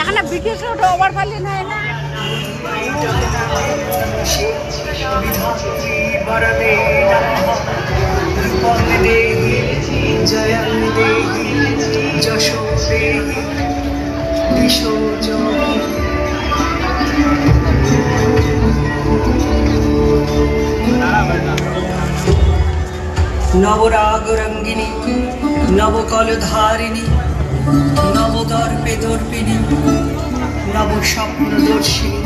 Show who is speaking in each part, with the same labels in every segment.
Speaker 1: এখানে British over পারলি না
Speaker 2: নবরাগ রঙ্গিনী নবকলধারিণী নবদর্পে দর্পিণী নবস্বপ্নদর্শিনী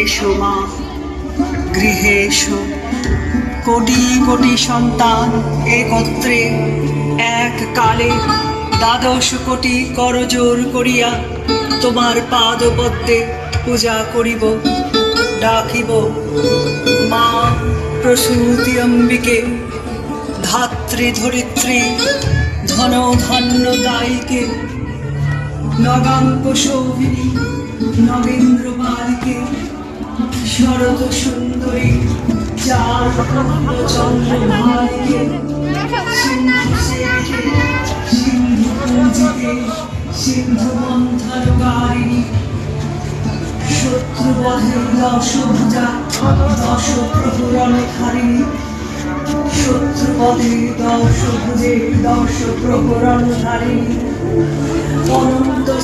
Speaker 2: এসো মা গৃহে এসো। কোটি কোটি সন্তান একত্রে এক কালে ১২ কোটি করজোর করিয়া তোমার পাদপদ্মে পূজা করিব, ডাকিব মা প্রসূতি অম্বিকে, ধাত্রী ধরিত্রী ধন ধান্য দায়িকে, নগাঙ্ক শোভিনী নগেন্দ্র পালিকে, শরৎ সুন্দরী চার চন্দ্রভালিকে, সিন্ধু সেবিকে সিন্ধু পূজিতে সিন্ধু মন্থনকারিণী, শত্রুবধের ১০ ভুজা ১০ প্রহরণধারিণী, শত্রুবধের ১০ ভুজে ১০ প্রহরণধারিণী, অনন্ত